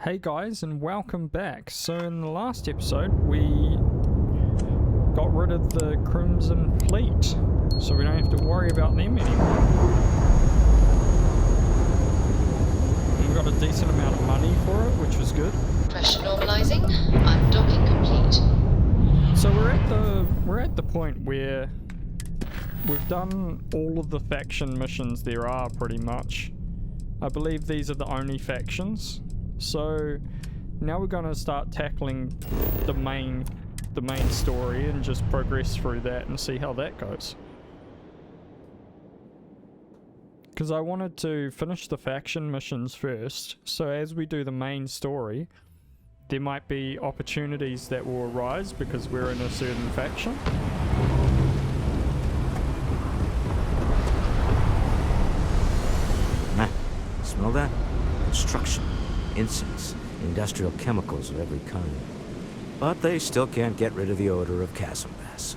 Hey guys, and welcome back. So in the last episode we got rid of the Crimson Fleet, so we don't have to worry about them anymore. And we got a decent amount of money for it, which was good. Pressure normalizing. Undocking complete. So we're at the point where we've done all of the faction missions there are, pretty much. I believe these are the only factions. So now we're going to start tackling the main story and just progress through that and see how that goes. Because I wanted to finish the faction missions first, so as we do the main story, there might be opportunities that will arise because we're in a certain faction. Smell that? Construction, incense, industrial chemicals of every kind. But they still can't get rid of the odor of chasm gas.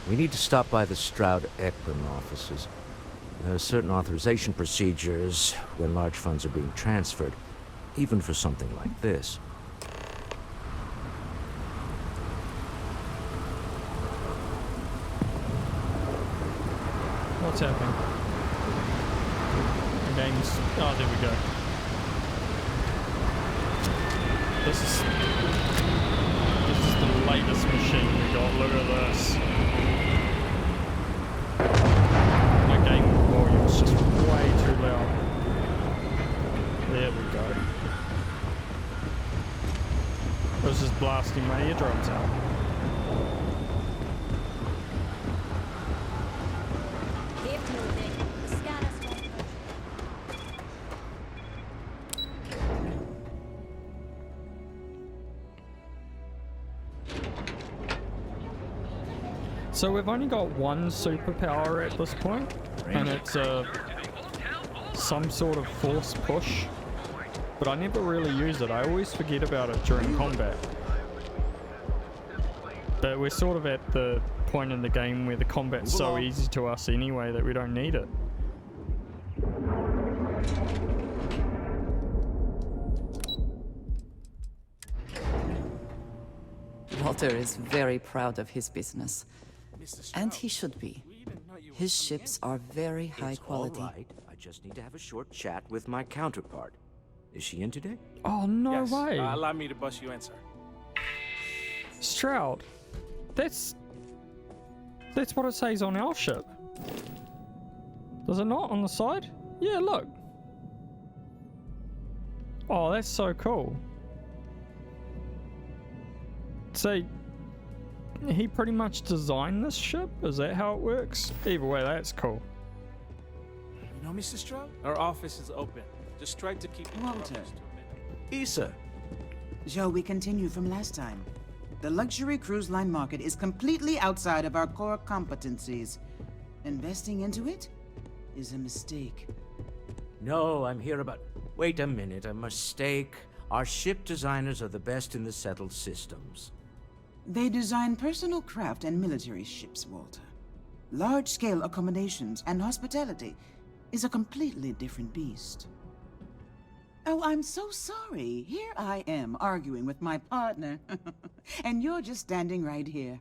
We need to stop by the Stroud-Eklund offices. There are certain authorization procedures when large funds are being transferred, even for something like this. What's happening? Games. Oh, there we go. This is the latest machine we got. Look at this. My game volume's just way too loud. There we go. This is blasting my eardrums out. So we've only got one superpower at this point, and it's some sort of force push, but I never really use it. I always forget about it during combat. But we're sort of at the point in the game where the combat's so easy to us anyway that we don't need it. Walter is very proud of his business. And he should be. His ships are very high quality. All right. I just need to have a short chat with my counterpart. Is she in today? Oh, no way. Allow me to bust you in, sir. Stroud. That's what it says on our ship. Does it not on the side? Yeah, look. Oh, that's so cool. So he pretty much designed this ship? Is that how it works? Either way, that's cool. You know, Mr. Stroud? Our office is open. Just try to keep Walter. Issa. Shall we continue from last time? The luxury cruise line market is completely outside of our core competencies. Investing into it is a mistake. No, I'm here about... Wait a minute, a mistake. Our ship designers are the best in the settled systems. They design personal craft and military ships, Walter. Large-scale accommodations and hospitality is a completely different beast. Oh, I'm so sorry. Here I am arguing with my partner. And you're just standing right here.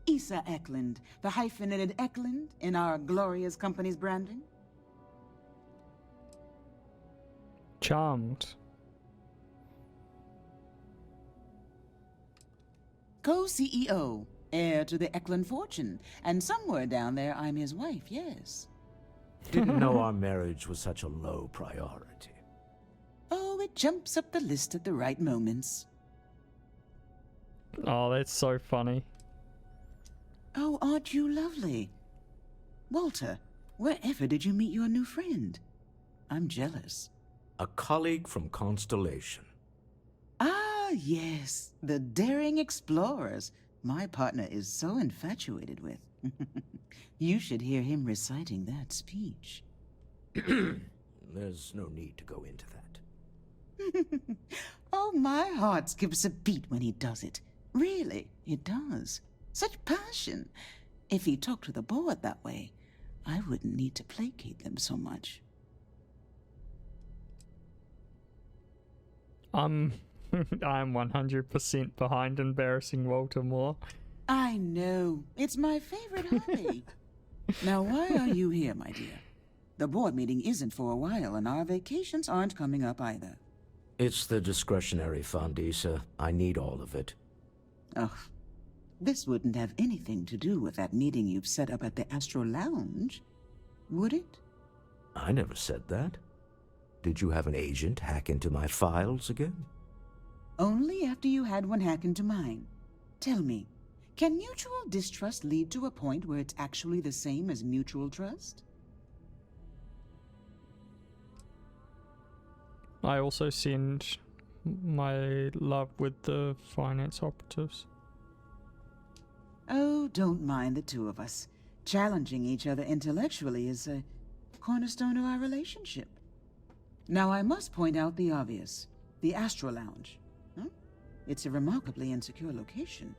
Issa Eklund, the hyphenated Eklund in our glorious company's branding. Charmed. Co-CEO, heir to the Eklund fortune, and somewhere down there I'm his wife, yes. Didn't know our marriage was such a low priority. Oh, it jumps up the list at the right moments. Oh, that's so funny. Oh, aren't you lovely? Walter, wherever did you meet your new friend? I'm jealous. A colleague from Constellation. Ah, yes, the daring explorers my partner is so infatuated with. You should hear him reciting that speech. There's no need to go into that. Oh, my heart skips a beat when he does it. Really, it does. Such passion. If he talked to the board that way, I wouldn't need to placate them so much. I'm 100% behind embarrassing Walter Moore. I know. It's my favorite hobby. Now, why are you here, my dear? The board meeting isn't for a while, and our vacations aren't coming up either. It's the discretionary fund, Issa. I need all of it. Ugh. This wouldn't have anything to do with that meeting you've set up at the Astro Lounge, would it? I never said that. Did you have an agent hack into my files again? Only after you had one hack into mine. Tell me, can mutual distrust lead to a point where it's actually the same as mutual trust? I also send my love with the finance operatives. Oh, don't mind the two of us. Challenging each other intellectually is a cornerstone of our relationship. Now, I must point out the obvious. The Astro Lounge. Huh? It's a remarkably insecure location.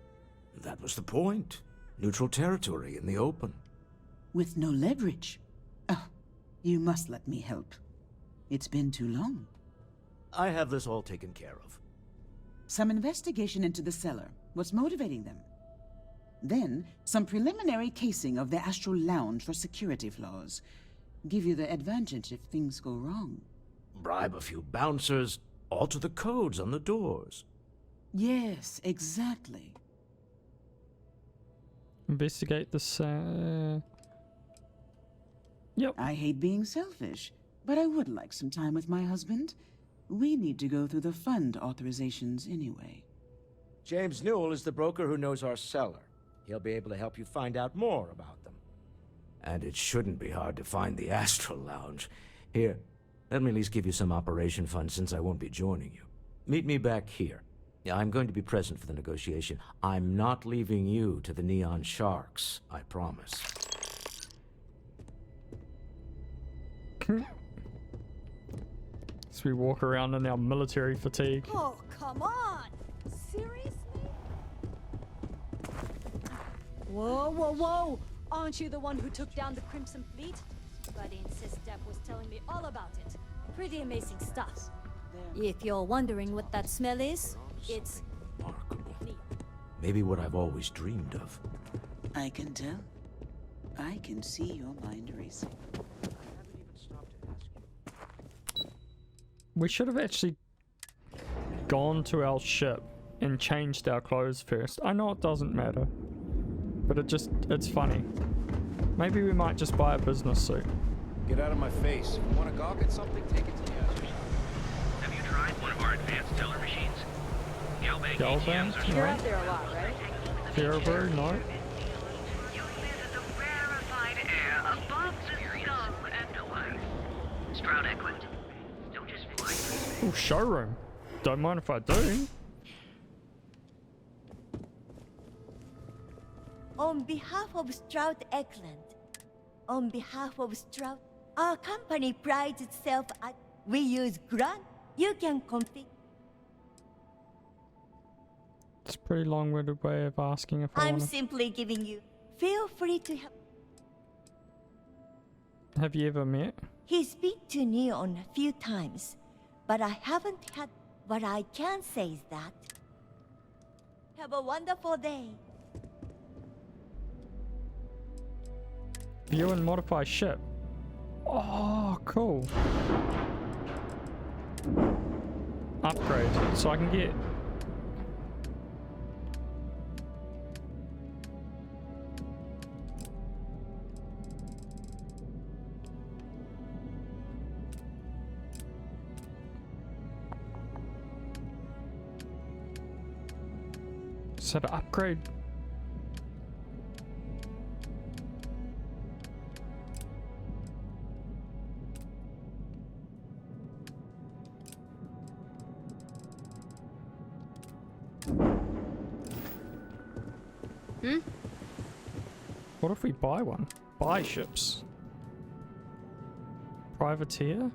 That was the point. Neutral territory in the open. With no leverage. Oh, you must let me help. It's been too long. I have this all taken care of. Some investigation into the cellar. What's motivating them? Then, some preliminary casing of the Astral Lounge for security flaws. Give you the advantage if things go wrong. Bribe a few bouncers, alter the codes on the doors. Yes, exactly. Investigate the Yep. I hate being selfish, but I would like some time with my husband. We need to go through the fund authorizations anyway. James Newell is the broker who knows our cellar. He'll be able to help you find out more about them. And it shouldn't be hard to find the Astral Lounge. Here, let me at least give you some operation funds since I won't be joining you. Meet me back here. Yeah, I'm going to be present for the negotiation. I'm not leaving you to the Neon Sharks, I promise. As we walk around in our military fatigue. Oh, come on! Seriously? Whoa, whoa, whoa! Aren't you the one who took down the Crimson Fleet? Buddy insists Steph was telling me all about it. Pretty amazing stuff. If you're wondering what that smell is, it's Remarkable. neon. Maybe what I've always dreamed of. I can tell. I can see your mind racing. We should have actually gone to our ship and changed our clothes first. I know it doesn't matter, but it's funny. Maybe we might just buy a business suit. Get out of my face. If you want to gawk at something, take it to the others. Have you tried one of our advanced teller machines? Galbank Galbank? ATMs are You're out there a lot, right? Ferrobrew? No. Use this as a rarefied air above the skull and away. Stroud equipped. Don't just fly. Oh, showroom. Don't mind if I do. On behalf of Stroud Eklund, on behalf of Stroud, our company prides itself at we use grunt. You can config. It's a pretty long-winded way of asking if I I'm want to... simply giving you. Feel free to help. Have you ever met? He's been to Neon a few times, but I haven't had. What I can say is that. Have a wonderful day. View and modify ship. Oh, cool. Upgrade. So I can get... So to upgrade... What if we buy one? Buy ships. Privateer?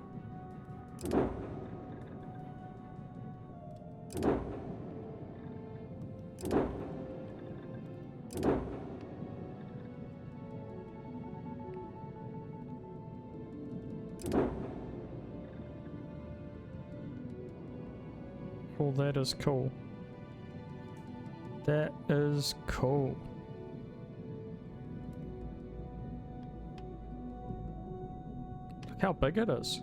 Oh, that is cool. That is cool. Look how big it is.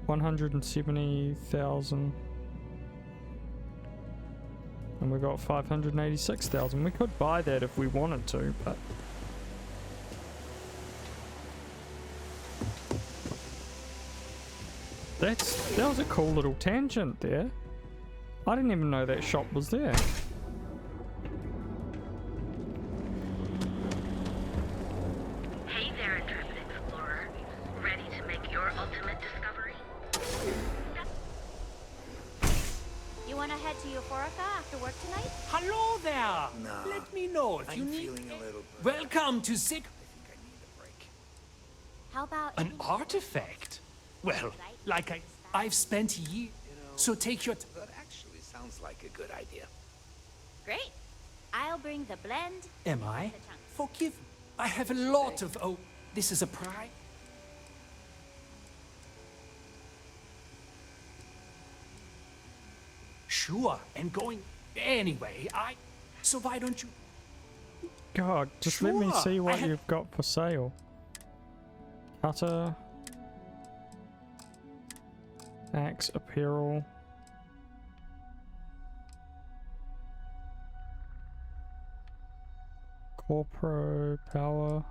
170,000. And we got 586,000. We could buy that if we wanted to, but that was a cool little tangent there. I didn't even know that shop was there. Hey there, intrepid explorer. Ready to make your ultimate discovery? You wanna head to Euphorica after work tonight? Hello there! Nah, Let me know if you I'm need... feeling a little... Welcome to Sick... I think I need a break. How about An artifact? Well, like I've spent years... So take your... That actually sounds like a good idea. Great. I'll bring the blend. Am I? Forgive me. I have a lot of... Oh, this is a prize? Sure, and going... Anyway, So why don't you... God, just let me Sure, see what I ha- you've got for sale. Cutter. Axe, apparel. Corpro, power.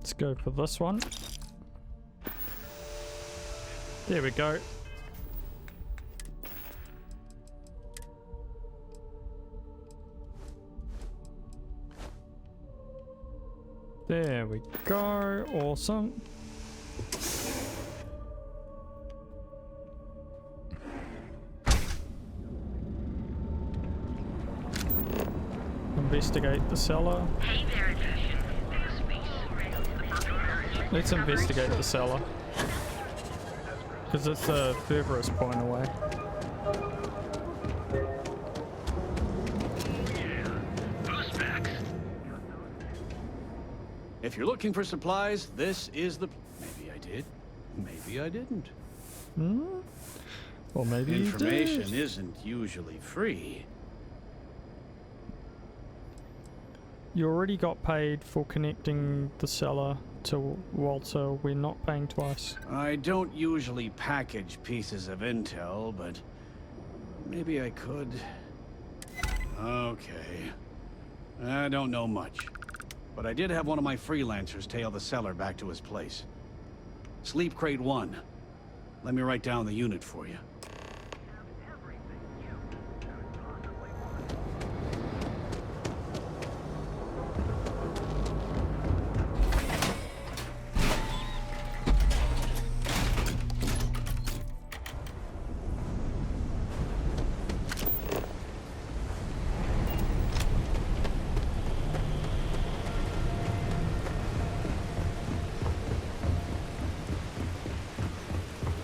Let's go for this one. There we go. There we go. Awesome. Investigate the cellar. Hey there, intrepid. Let's investigate the cellar. Because it's the furthest point away. If you're looking for supplies, this is the... Maybe I did. Maybe I didn't. Hmm? Or maybe you Information did. isn't usually free. You already got paid for connecting the cellar to Walter. We're not paying twice. I don't usually package pieces of intel, but maybe I could. Okay. I don't know much, but I did have one of my freelancers tail the cellar back to his place. Sleep Crate 1. Let me write down the unit for you.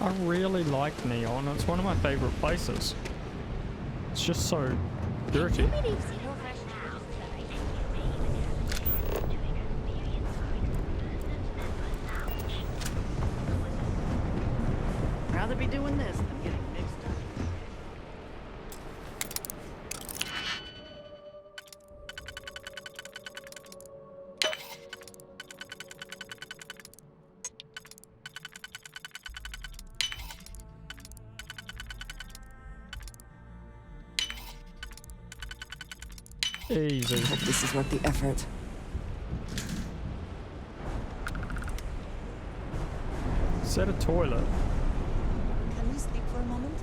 I really like Neon. It's one of my favorite places. It's just so dirty. Rather be doing this than getting mixed up. Easy. Hope this is worth the effort. Set a toilet. Can we speak for a moment?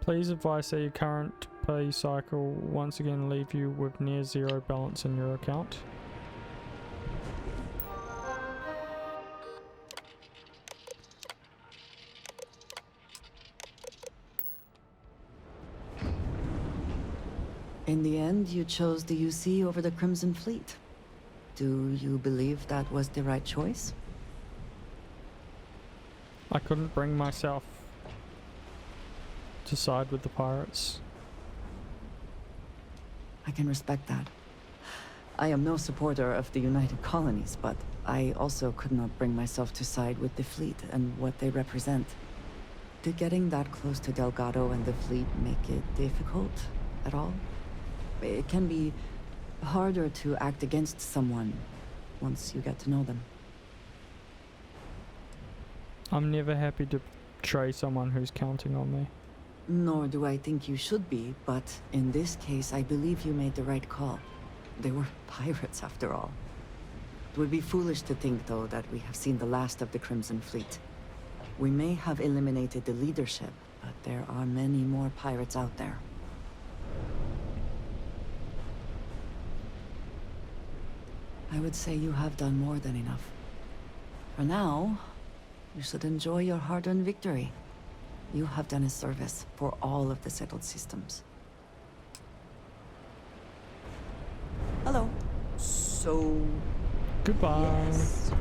Please advise that your current pay cycle once again leave you with near zero balance in your account. In the end, you chose the UC over the Crimson Fleet. Do you believe that was the right choice? I couldn't bring myself to side with the pirates. I can respect that. I am no supporter of the United Colonies, but I also could not bring myself to side with the fleet and what they represent. Did getting that close to Delgado and the fleet make it difficult at all? It can be harder to act against someone once you get to know them. I'm never happy to betray someone who's counting on me. Nor do I think you should be, but in this case, I believe you made the right call. They were pirates, after all. It would be foolish to think, though, that we have seen the last of the Crimson Fleet. We may have eliminated the leadership, but there are many more pirates out there. I would say you have done more than enough. For now, you should enjoy your hard-earned victory. You have done a service for all of the settled systems. Hello. So... Goodbye. Yes.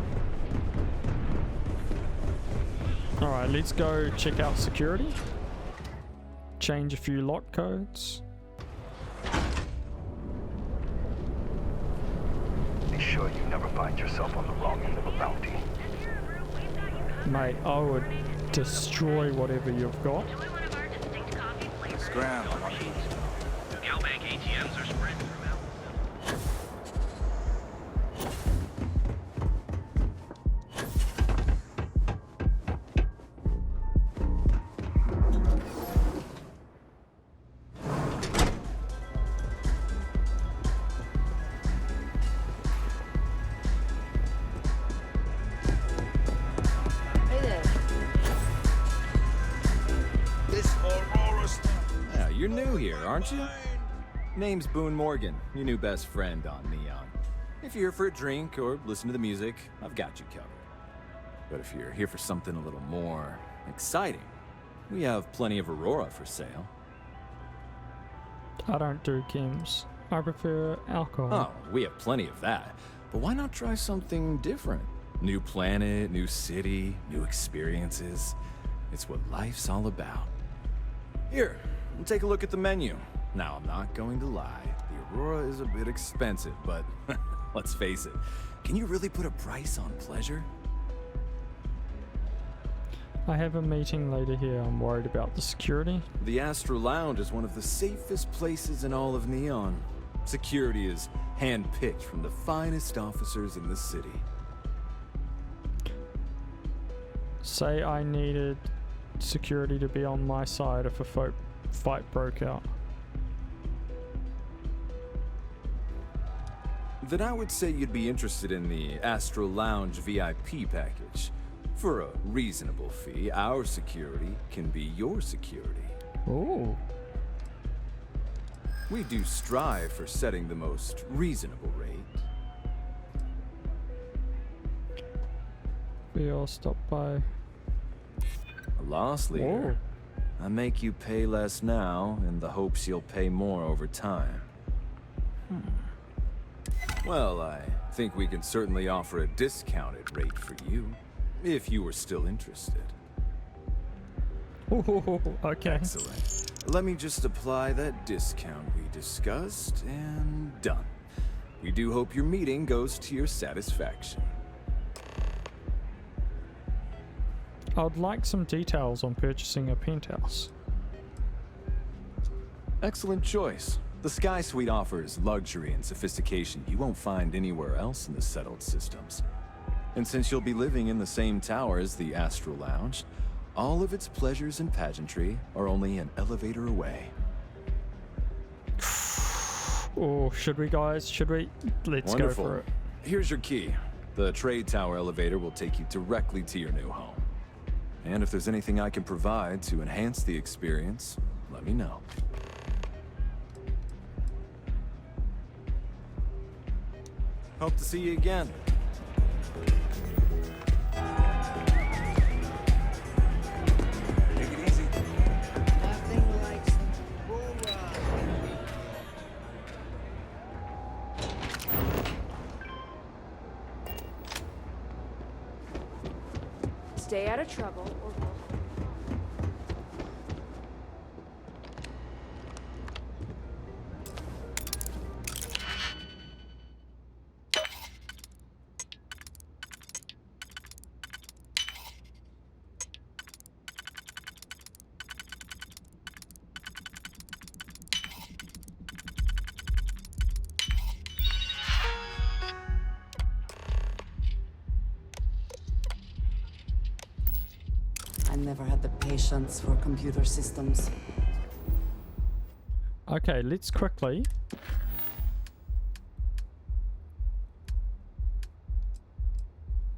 Alright, let's go check out security. Change a few lock codes. Be sure you never find yourself on the wrong end of a bounty. Mate, I would destroy whatever you've got. Scram. Galbank ATMs are spread throughout. Yeah, you're new here, aren't you? Name's Boone Morgan, your new best friend on Neon. If you're here for a drink or listen to the music, I've got you covered. But if you're here for something a little more exciting, we have plenty of Aurora for sale. I don't do chems. I prefer alcohol. Oh, we have plenty of that. But why not try something different? New planet, new city, new experiences. It's what life's all about. Here, take a look at the menu. Now, I'm not going to lie. The Aurora is a bit expensive, but let's face it. Can you really put a price on pleasure? I have a meeting later here. I'm worried about the security. The Astro Lounge is one of the safest places in all of Neon. Security is hand-picked from the finest officers in the city. Say I needed security to be on my side if a fight broke out. Then I would say you'd be interested in the Astro Lounge VIP package. For a reasonable fee, our security can be your security. Ooh. We do strive for setting the most reasonable rate. We all stop by. A loss leader. I make you pay less now in the hopes you'll pay more over time. Well, I think we can certainly offer a discounted rate for you, if you were still interested. Ooh, okay. Excellent. Let me just apply that discount we discussed, and done. We do hope your meeting goes to your satisfaction. I'd like some details on purchasing a penthouse. Excellent choice. The Sky Suite offers luxury and sophistication you won't find anywhere else in the settled systems. And since you'll be living in the same tower as the Astro Lounge, all of its pleasures and pageantry are only an elevator away. Oh, should we, guys? Should we? Let's Wonderful. go for it. Here's your key. The trade tower elevator will take you directly to your new home. And if there's anything I can provide to enhance the experience, let me know. Hope to see you again. Take it easy. Nothing like some bull ride. stay out of trouble or go home. I never had the patience for computer systems. Okay, let's quickly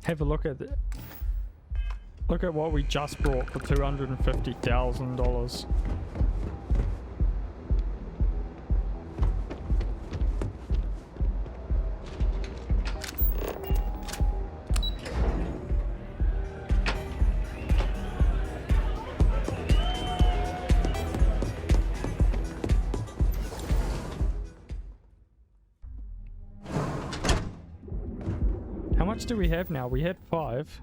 have a look at it. Look at what we just brought for $250,000. How much do we have now? We had 5.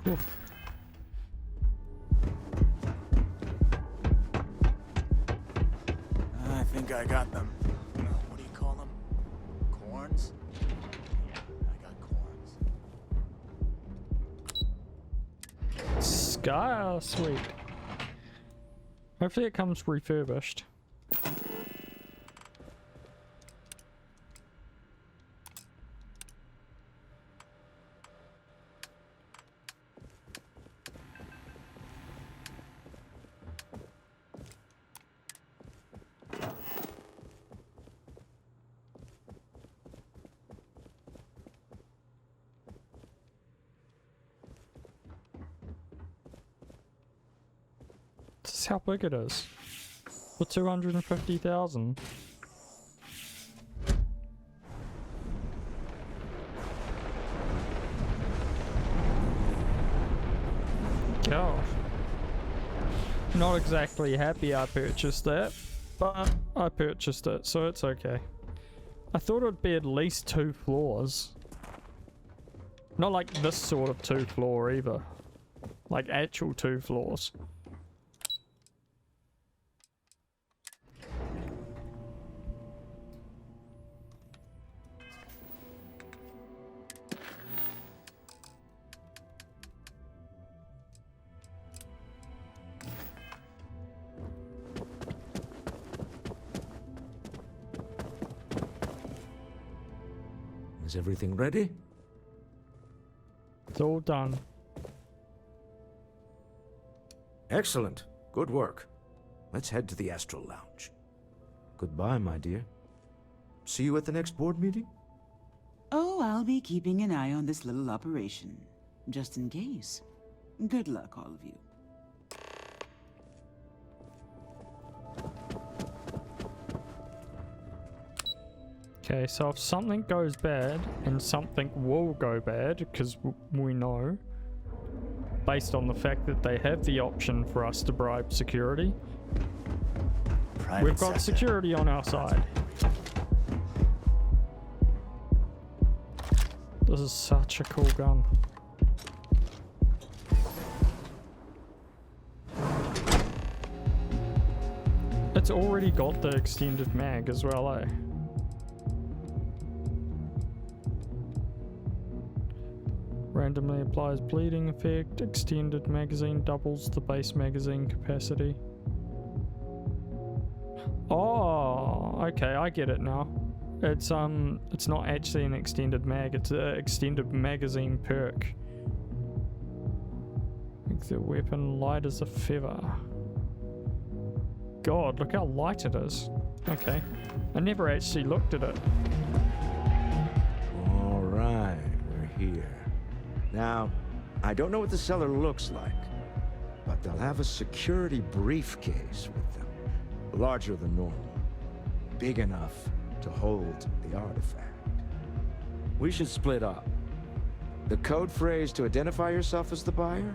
Oof. I think I got them. What do you call them? Corns? Yeah, I got corns. Sky, sweet. Hopefully it comes refurbished. This is how big it is. For 250,000. Gosh. Not exactly happy I purchased that, but I purchased it, so it's okay. I thought it would be at least 2 floors. Not like this sort of 2 floor either. Like actual 2 floors. Is everything ready? It's all done. Excellent. Good work. Let's head to the Astral Lounge. Goodbye, my dear. See you at the next board meeting? Oh, I'll be keeping an eye on this little operation, just in case. Good luck, all of you. Okay, so if something goes bad, and something will go bad, because we know, based on the fact that they have the option for us to bribe security, we've got security on our side. This is such a cool gun. It's already got the extended mag as well, eh? Randomly applies bleeding effect. Extended magazine doubles the base magazine capacity. Oh, okay, I get it now. It's not actually an extended mag. It's an extended magazine perk. Makes the weapon light as a feather. God, look how light it is. Okay, I never actually looked at it. All right, we're here. Now, I don't know what the cellar looks like, but they'll have a security briefcase with them. Larger than normal. Big enough to hold the artifact. We should split up. The code phrase to identify yourself as the buyer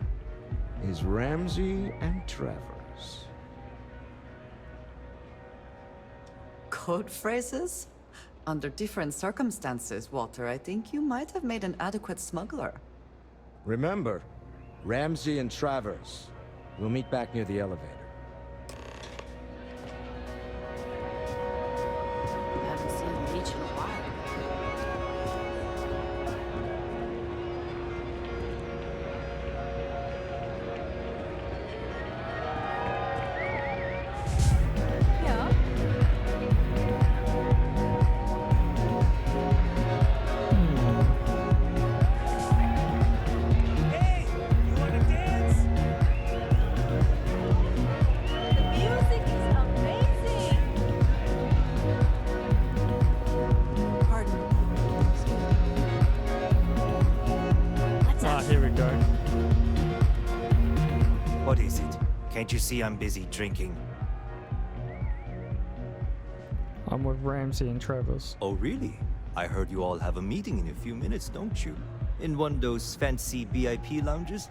is Ramsey and Travers. Code phrases? Under different circumstances, Walter, I think you might have made an adequate smuggler. Remember, Ramsey and Travers. We'll meet back near the elevator. I haven't seen Leech in a while. Can't you see I'm busy drinking? I'm with Ramsey and Travers. Oh, really? I heard you all have a meeting in a few minutes, don't you? In one of those fancy VIP lounges?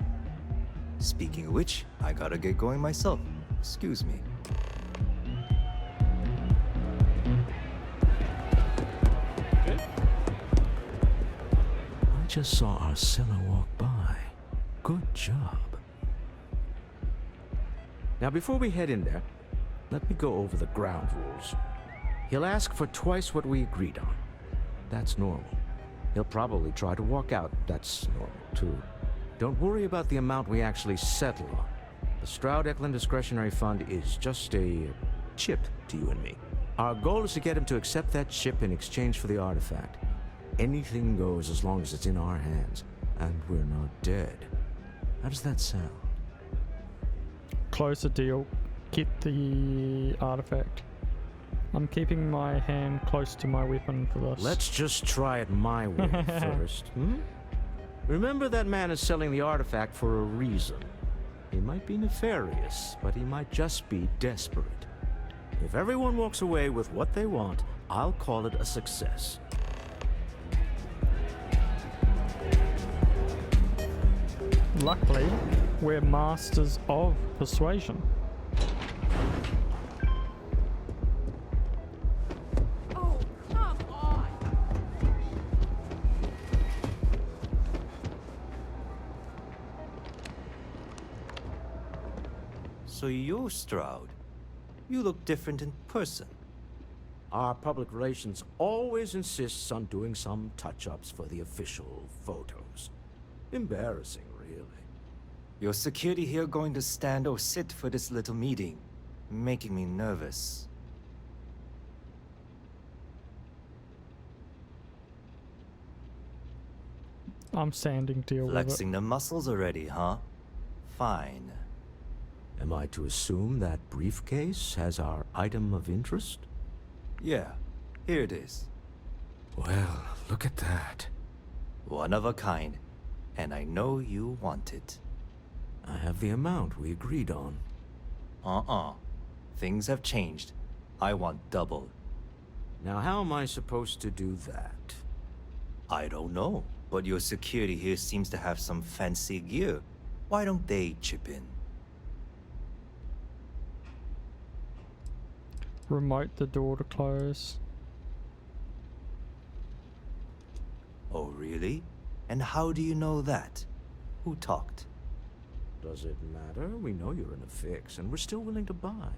Speaking of which, I gotta get going myself. Excuse me. I just saw our seller walk by. Good job. Now, before we head in there, let me go over the ground rules. He'll ask for twice what we agreed on. That's normal. He'll probably try to walk out. That's normal, too. Don't worry about the amount we actually settle on. The Stroud-Eklund Discretionary Fund is just a chip to you and me. Our goal is to get him to accept that chip in exchange for the artifact. Anything goes as long as it's in our hands, and we're not dead. How does that sound? Close the deal. Get the artifact. I'm keeping my hand close to my weapon for this. Let's just try it my way first. Remember, that man is selling the artifact for a reason. He might be nefarious, but he might just be desperate. If everyone walks away with what they want, I'll call it a success. Luckily, we're masters of persuasion. Oh, come on! So you're Stroud. You look different in person. Our public relations always insists on doing some touch-ups for the official photos. Embarrassing, really. Your security here going to stand or sit for this little meeting, making me nervous. I'm standing, deal with it. Flexing the muscles already, huh? Fine. Am I to assume that briefcase has our item of interest? Yeah, here it is. Well, look at that. One of a kind, and I know you want it. I have the amount we agreed on. Things have changed. I want double. Now, how am I supposed to do that? I don't know, but your security here seems to have some fancy gear. Why don't they chip in? Remote the door to close. Oh, really? And how do you know that? Who talked? Does it matter? We know you're in a fix, and we're still willing to buy.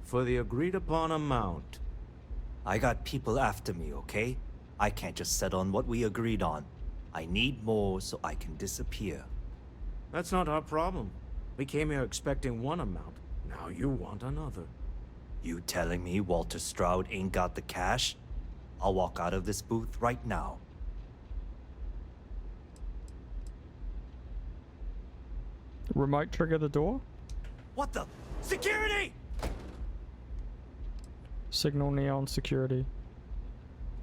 For the agreed-upon amount. I got people after me, okay? I can't just settle on what we agreed on. I need more so I can disappear. That's not our problem. We came here expecting one amount. Now you want another. You telling me Walter Stroud ain't got the cash? I'll walk out of this booth right now. Remote trigger the door. What the? Security! Signal neon security.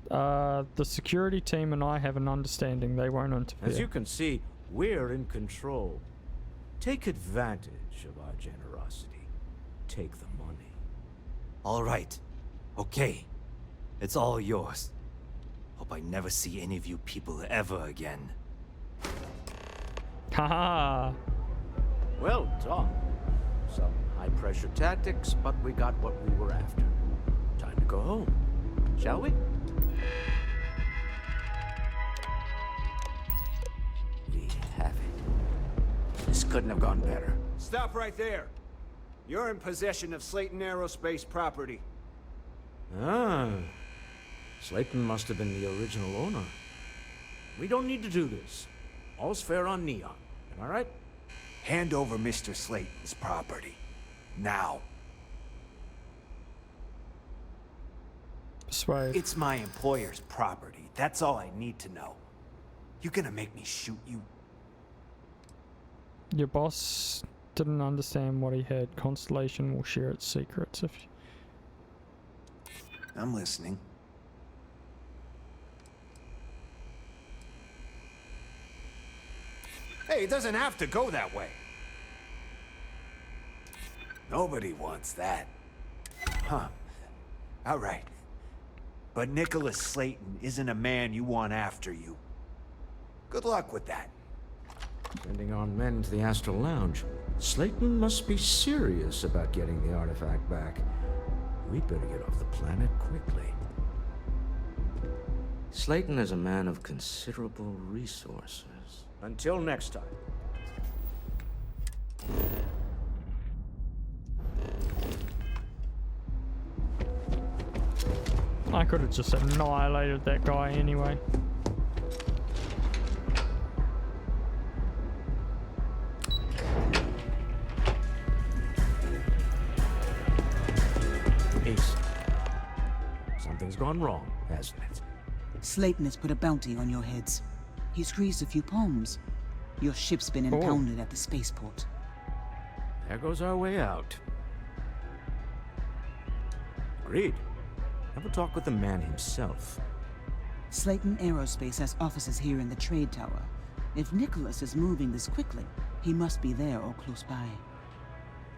The security team and I have an understanding. They won't interfere. As you can see, we're in control. Take advantage of our generosity. Take the money. All right. Okay. It's all yours. Hope I never see any of you people ever again. Haha. Well done. Some high-pressure tactics, but we got what we were after. Time to go home, shall we? We have it. This couldn't have gone better. Stop right there. You're in possession of Slayton Aerospace property. Ah. Slayton must have been the original owner. We don't need to do this. All's fair on Neon. Am I right? Hand over Mr. Slayton's property. Now. Persuade. It's my employer's property. That's all I need to know. You gonna make me shoot you? Your boss didn't understand what he had. Constellation will share its secrets if... I'm listening. Hey, it doesn't have to go that way. Nobody wants that. Huh. All right. But Nicholas Slayton isn't a man you want after you. Good luck with that. Sending on men to the Astral Lounge. Slayton must be serious about getting the artifact back. We'd better get off the planet quickly. Slayton is a man of considerable resources. Until next time. I could have just annihilated that guy anyway. Ace. Something's gone wrong, hasn't it? Slayton has put a bounty on your heads. He's greased a few palms. Your ship's been impounded at the spaceport. There goes our way out. Agreed. Have a talk with the man himself. Slayton Aerospace has offices here in the trade tower. If Nicholas is moving this quickly, he must be there or close by.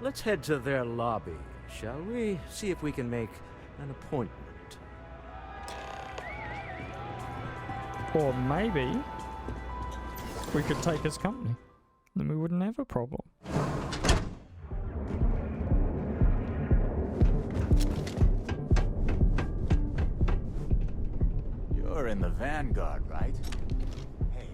Let's head to their lobby, shall we? See if we can make an appointment. Or maybe we could take his company. Then we wouldn't have a problem. You're in the Vanguard, right? Hey.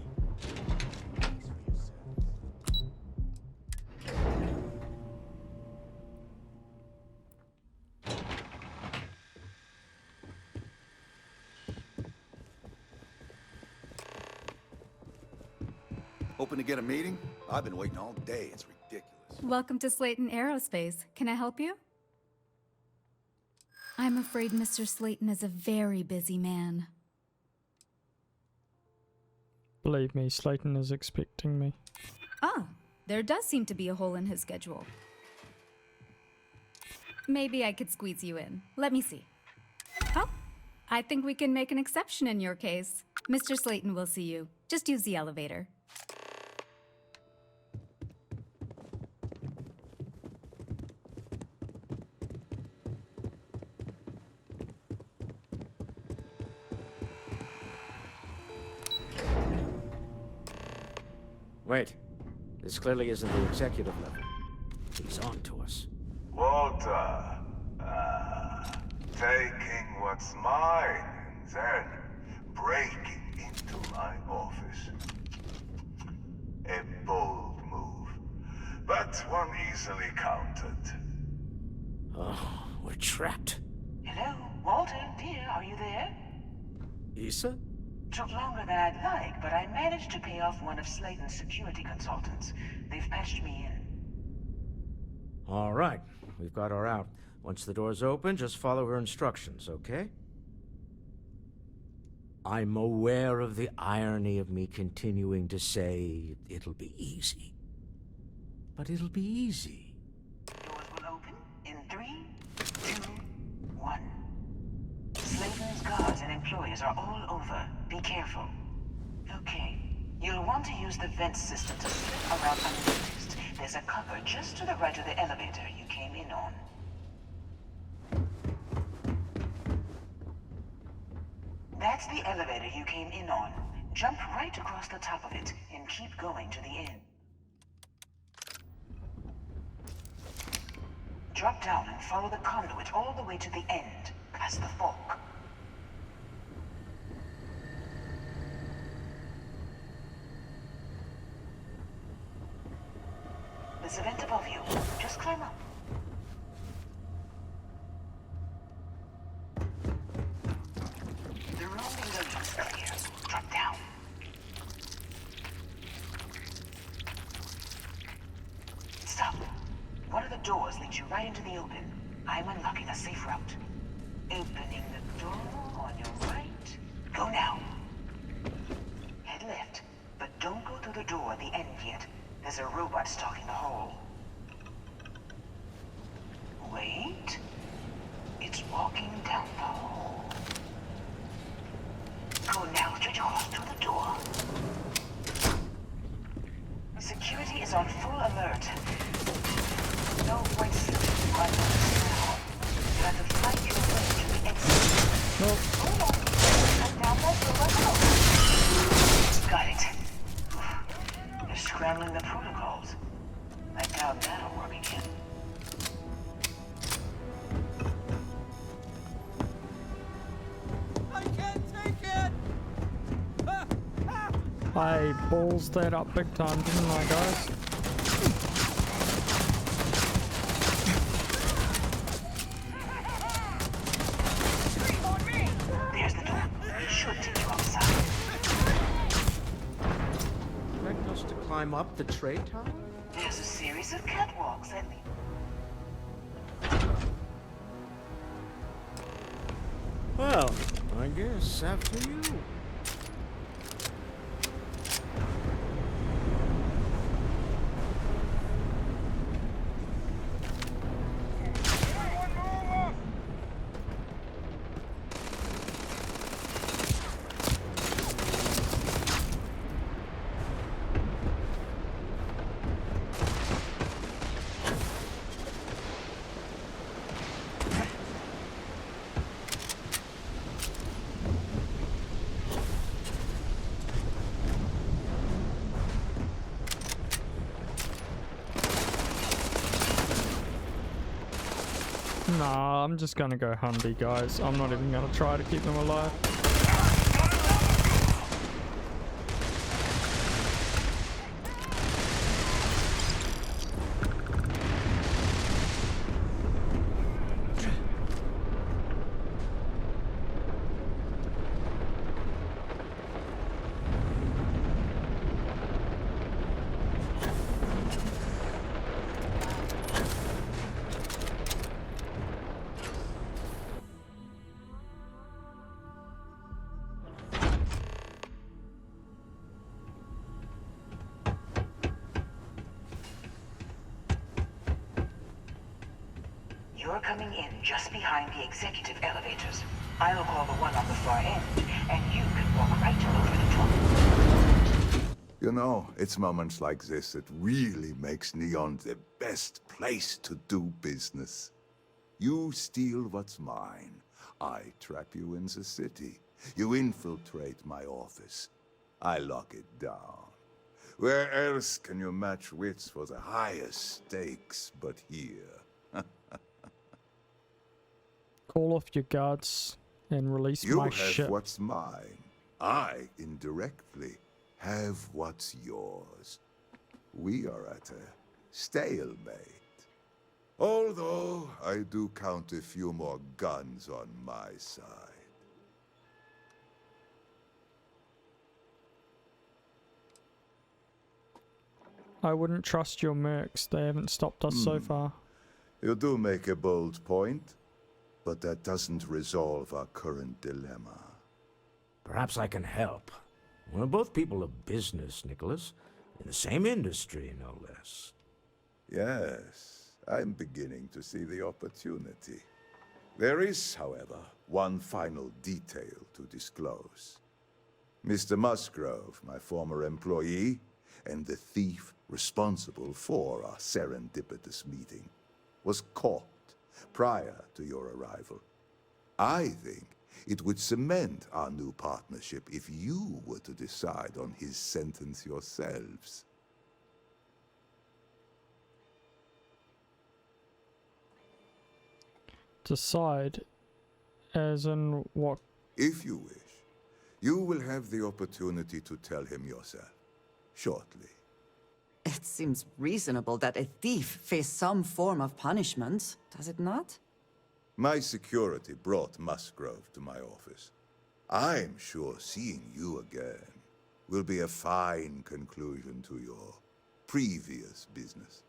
Hoping to get a meeting? I've been waiting all day. It's ridiculous. Welcome to Slayton Aerospace. Can I help you? I'm afraid Mr. Slayton is a very busy man. Believe me, Slayton is expecting me. Ah, there does seem to be a hole in his schedule. Maybe I could squeeze you in. Let me see. Oh, I think we can make an exception in your case. Mr. Slayton will see you. Just use the elevator. Wait. This clearly isn't the executive level. He's on to us. Walter. Taking what's mine and then breaking into my office. A bold move, but one easily countered. Oh, we're trapped. Hello, Walter, dear, are you there? Issa? Took longer than I'd like, but I managed to pay off one of Slayton's security consultants. They've patched me in. All right. We've got her out. Once the door's open, just follow her instructions, okay? I'm aware of the irony of me continuing to say it'll be easy. But it'll be easy. Doors will open in 3, 2, 1. Slayton's guards and employees are all over. Be careful. Okay. You'll want to use the vent system to slip around unnoticed. There's a cover just to the right of the elevator you came in on. That's the elevator you came in on. Jump right across the top of it and keep going to the end. Drop down and follow the conduit all the way to the end, past the fork. climb up. The room below you is clear. Drop down. Stop. One of the doors leads you right into the open. I'm unlocking a safe route. Opening the door on your right. Go now. Head left, but don't go through the door at the end yet. There's a robot stalking the hole. Wait. It's walking down the hole. Go now, straight across to the door. Security is on full alert. No point slipping by notice now. You have to fight your way to the exit. Nope. Hold on. Come down that door. Got it. You're scrambling the protocols. I doubt that'll work again. I can't take it! I balls that up big time, didn't I, guys? There's the door. It should take you outside. Expect us to climb up the trade tower? There's a series of catwalks that lead. Well, I guess after you. Nah, I'm just gonna go Hundy, guys. I'm not even gonna try to keep them alive. You're coming in just behind the executive elevators. I'll call the one on the far end, and you can walk right over the top. You know, it's moments like this that really makes Neon the best place to do business. You steal what's mine. I trap you in the city. You infiltrate my office. I lock it down. Where else can you match wits for the highest stakes but here? Call off your guards and release You my have ship. what's mine. I, indirectly, have what's yours. We are at a stalemate. Although, I do count a few more guns on my side. I wouldn't trust your mercs. They haven't stopped us so far. You do make a bold point, but that doesn't resolve our current dilemma. Perhaps I can help. We're both people of business, Nicholas. In the same industry, no less. Yes, I'm beginning to see the opportunity. There is, however, one final detail to disclose. Mr. Musgrove, my former employee, and the thief responsible for our serendipitous meeting, was caught prior to your arrival. I think it would cement our new partnership if you were to decide on his sentence yourselves. Decide? As in what? If you wish, you will have the opportunity to tell him yourself, shortly. It seems reasonable that a thief face some form of punishment, does it not? My security brought Musgrove to my office. I'm sure seeing you again will be a fine conclusion to your previous business.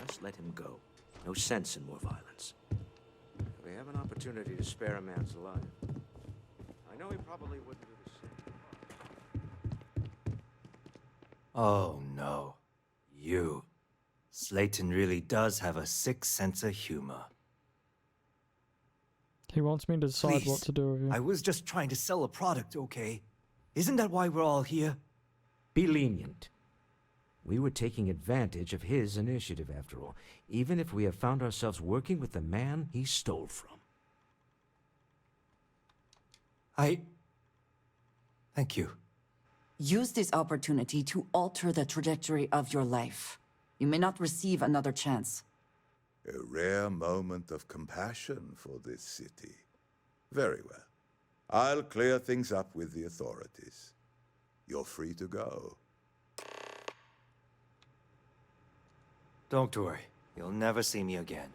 Just let him go. No sense in more violence. We have an opportunity to spare a man's life. I know he probably wouldn't do the same. Oh no. You. Slayton really does have a sick sense of humor. He wants me to decide Please, what to do with you. I was just trying to sell a product, okay? Isn't that why we're all here? Be lenient. We were taking advantage of his initiative, after all, even if we have found ourselves working with the man he stole from. Thank you. Use this opportunity to alter the trajectory of your life. You may not receive another chance. A rare moment of compassion for this city. Very well. I'll clear things up with the authorities. You're free to go. Don't worry. You'll never see me again.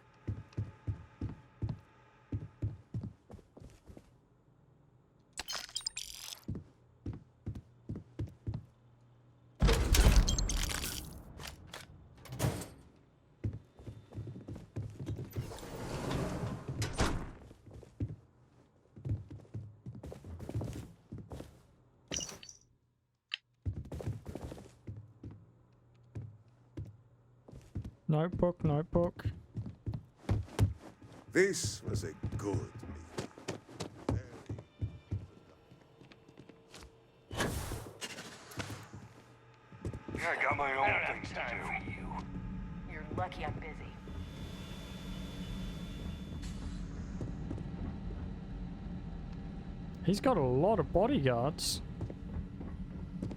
Notebook, notebook. This was a good meeting. I got my own things to do. You're lucky I'm busy. He's got a lot of bodyguards.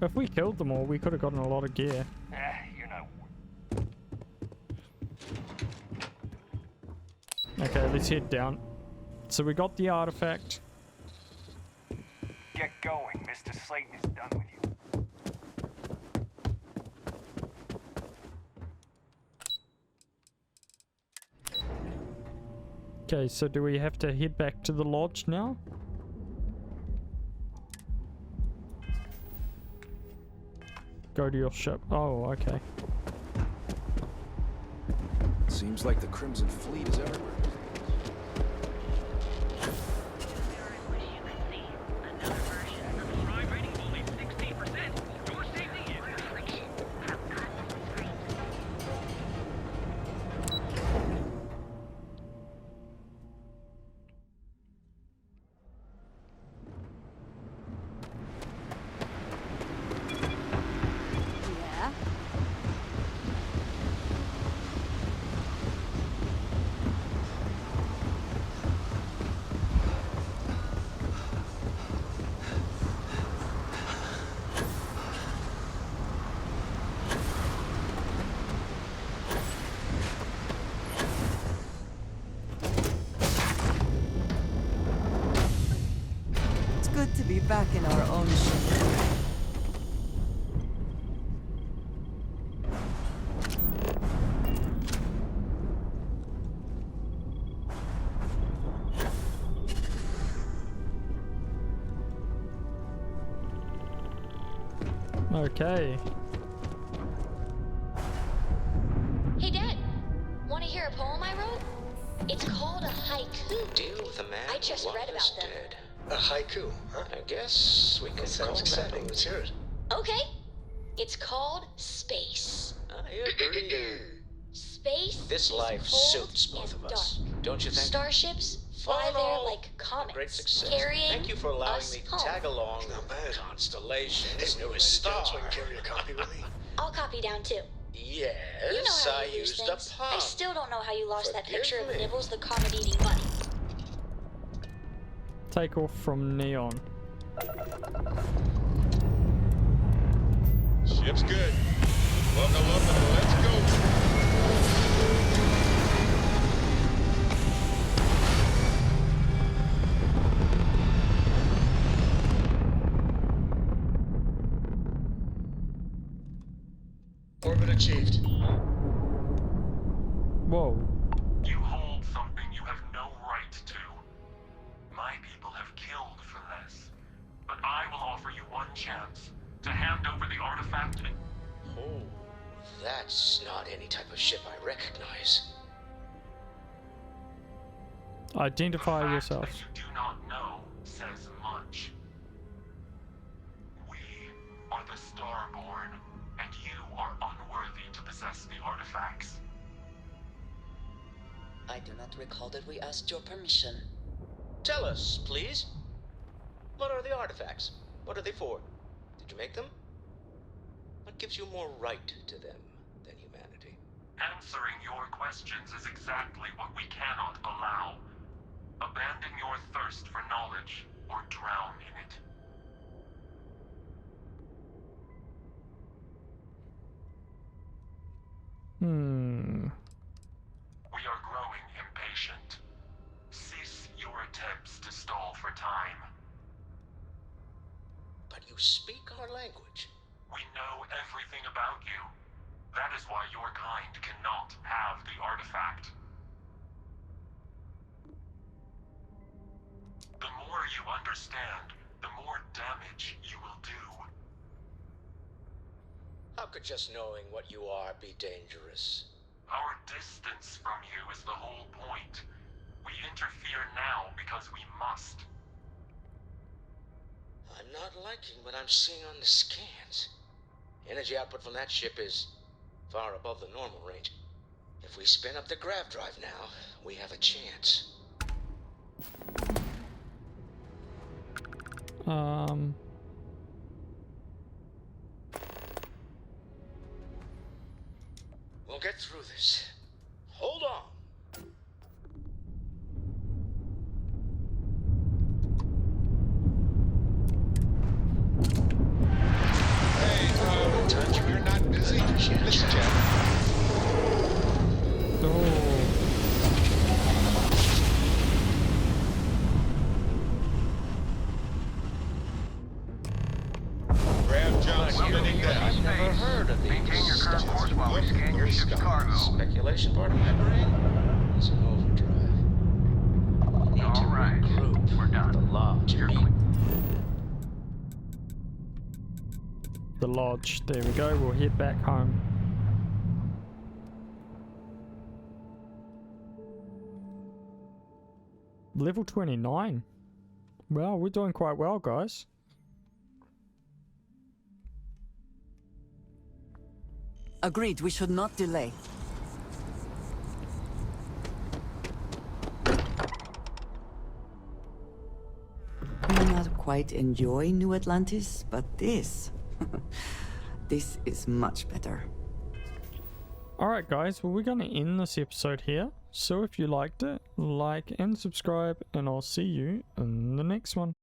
If we killed them all, we could have gotten a lot of gear. You're not. Okay, let's head down. So we got the artifact. Get going. Mr. Slayton is done with you. Okay, so do we have to head back to the lodge now? Go to your ship. Oh, okay. Seems like the Crimson Fleet is everywhere. Yeah? It's good to be back in our own ship. Okay. Hey, Dad. Want to hear a poem I wrote? It's called a haiku. Deal with a man I just read about them. dead. A haiku, huh? I guess we can Sounds exciting. Let's hear it. Okay. It's called space. I agree. Space This is life cold suits both and of us. dark. Don't you think? Starships fly Oh, there no. like comets, Great success. carrying Thank you for allowing us me to home. tag along. Not bad. Constellations. Hey, New write it star. down so I can carry a copy with me. I'll copy down too. Yes, You know how I you use used things. a pun. I still don't know how you lost that Forgive picture of me. Nibbles the comet-eating bunny. Take off from Neon. Ship's good. Buckle up and let's go. Orbiting achieved. Whoa. You hold something you have no right to. My people have killed for less. But I will offer you one chance to hand over the artifact and... Oh, that's not any type of ship I recognize. Identify yourself. That you do not know says much. We are the Starborn, and you are unworthy to possess the artifacts. I do not recall that we asked your permission. Tell us, please. What are the artifacts? What are they for? Did you make them? What gives you more right to them than humanity? Answering your questions is exactly what we cannot allow. Abandon your thirst for knowledge, or drown in it. We are growing impatient. Cease your attempts to stall for time. But you speak our language. We know everything about you. That is why your kind cannot have the artifact. The more you understand, the more damage you will do. How could just knowing what you are be dangerous? Our distance from you is the whole point. We interfere now because we must. I'm not liking what I'm seeing on the scans. Energy output from that ship is far above the normal range. If we spin up the grav drive now, we have a chance. We'll get through this. Hold on. Hey, Touch, you're not busy. Listen, Jack. Grab jump spinning down. I've never heard of these. Maintain your current course while we scan your ship's cargo. Speculation part of my brain? It's an overdrive. We need to regroup. We're done. The lodge. The lodge. There we go. We'll head back home. Level 29. Well, we're doing quite well, guys. Agreed, we should not delay. I may not quite enjoy New Atlantis, but this... this is much better. Alright guys, well we're going to end this episode here. So if you liked it, like and subscribe, and I'll see you in the next one.